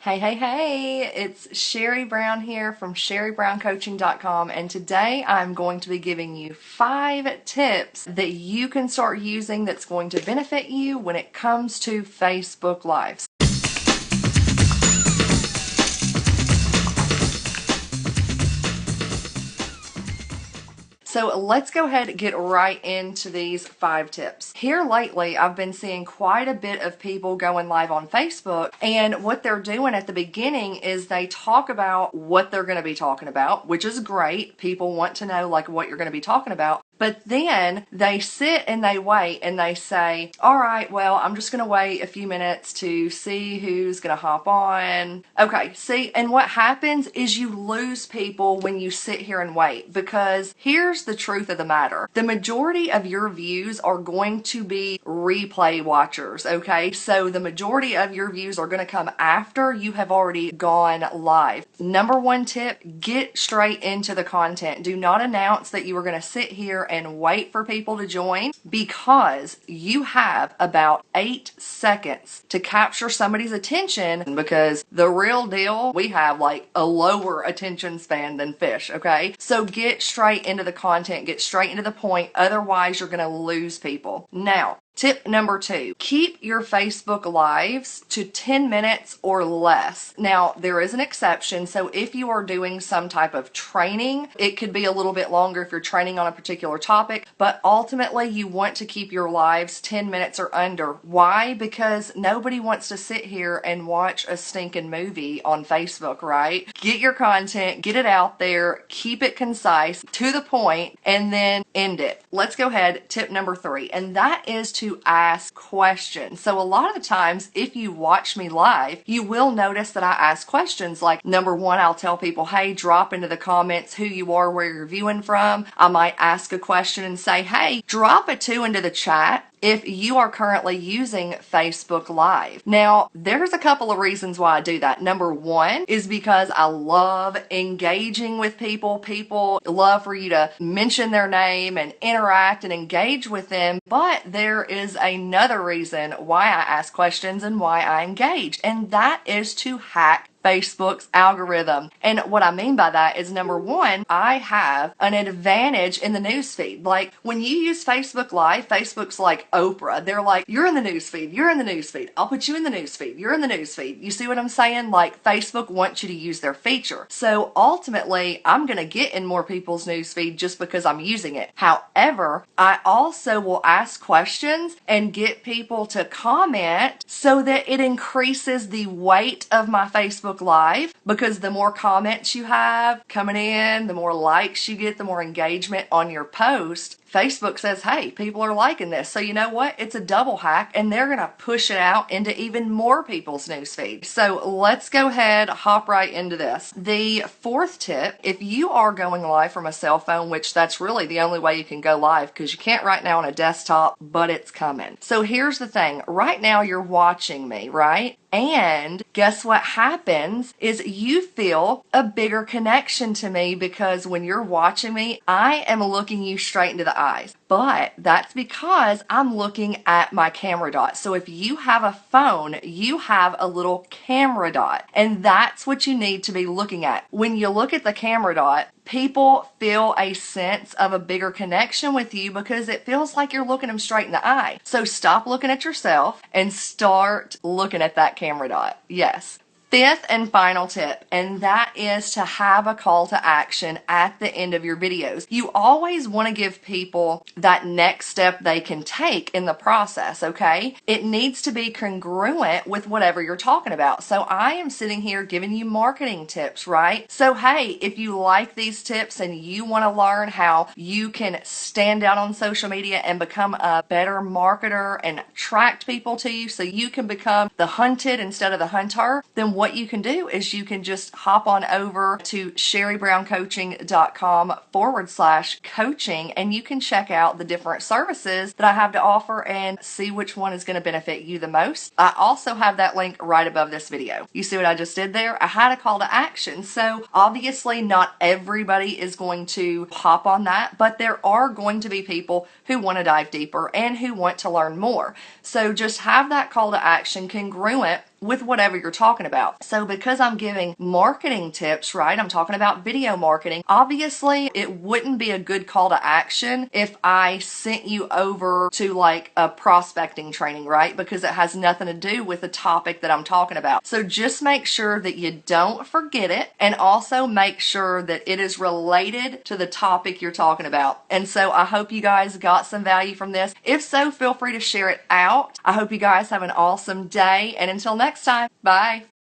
Hey, it's Sherry Brown here from SherryBrownCoaching.com, and today I'm going to be giving you 5 tips that you can start using that's going to benefit you when it comes to Facebook Lives. So let's go ahead and get right into these 5 tips. Here lately, I've been seeing quite a bit of people going live on Facebook, and what they're doing at the beginning is they talk about what they're going to be talking about, which is great. People want to know like what you're going to be talking about. But then they sit and they wait and they say, all right, well, I'm just going to wait a few minutes to see who's going to hop on. Okay, see, and what happens is you lose people when you sit here and wait, because here's the truth of the matter. The majority of your views are going to be replay watchers, okay? So the majority of your views are going to come after you have already gone live. Number 1 tip, get straight into the content. Do not announce that you are going to sit here and wait for people to join, because you have about 8 seconds to capture somebody's attention, because the real deal, we have like a lower attention span than fish, okay? So get straight into the content, get straight into the point, otherwise you're going to lose people. Now, tip number 2, keep your Facebook Lives to 10 minutes or less. Now, there is an exception. So if you are doing some type of training, it could be a little bit longer if you're training on a particular topic, but ultimately you want to keep your lives 10 minutes or under. Why? Because nobody wants to sit here and watch a stinking movie on Facebook, right? Get your content, get it out there, keep it concise, to the point, and then end it. Let's go ahead, tip number 3, and that is to ask questions. So a lot of the times, if you watch me live, you will notice that I ask questions like, number 1, I'll tell people, hey, drop into the comments who you are, where you're viewing from. I might ask a question and say, hey, drop a 2 into the chat if you are currently using Facebook Live. Now, there's a couple of reasons why I do that. Number 1 is because I love engaging with people. People love for you to mention their name and interact and engage with them. But there is another reason why I ask questions and why I engage, and that is to hack Facebook's algorithm. And what I mean by that is, number 1, I have an advantage in the newsfeed. Like when you use Facebook Live, Facebook's like Oprah. They're like, you're in the newsfeed, you're in the newsfeed, I'll put you in the newsfeed, you're in the newsfeed. You see what I'm saying? Like Facebook wants you to use their feature. So ultimately, I'm going to get in more people's newsfeed just because I'm using it. However, I also will ask questions and get people to comment so that it increases the weight of my Facebook Live, because the more comments you have coming in, the more likes you get, the more engagement on your post. Facebook says, hey, people are liking this. So you know what? It's a double hack, and they're going to push it out into even more people's newsfeed. So let's go ahead, hop right into this. The 4th tip, if you are going live from a cell phone, which that's really the only way you can go live, because you can't right now on a desktop, but it's coming. So here's the thing. Right now you're watching me, right? And guess what happens is you feel a bigger connection to me, because when you're watching me, I am looking you straight into the eyes. But that's because I'm looking at my camera dot. So if you have a phone, you have a little camera dot, and that's what you need to be looking at. When you look at the camera dot, people feel a sense of a bigger connection with you, because it feels like you're looking them straight in the eye. So stop looking at yourself and start looking at that camera dot. Yes. 5th and final tip, and that is to have a call to action at the end of your videos. You always want to give people that next step they can take in the process, okay? It needs to be congruent with whatever you're talking about. So I am sitting here giving you marketing tips, right? So hey, if you like these tips and you want to learn how you can stand out on social media and become a better marketer and attract people to you so you can become the hunted instead of the hunter, then what you can do is you can just hop on over to SherryBrownCoaching.com/coaching, and you can check out the different services that I have to offer and see which one is going to benefit you the most. I also have that link right above this video. You see what I just did there? I had a call to action. So obviously not everybody is going to hop on that, but there are going to be people who want to dive deeper and who want to learn more. So just have that call to action congruent with whatever you're talking about. So because I'm giving marketing tips, right? I'm talking about video marketing. Obviously, it wouldn't be a good call to action if I sent you over to like a prospecting training, right? Because it has nothing to do with the topic that I'm talking about. So just make sure that you don't forget it, and also make sure that it is related to the topic you're talking about. And so I hope you guys got some value from this. If so, feel free to share it out. I hope you guys have an awesome day, and until next time, bye.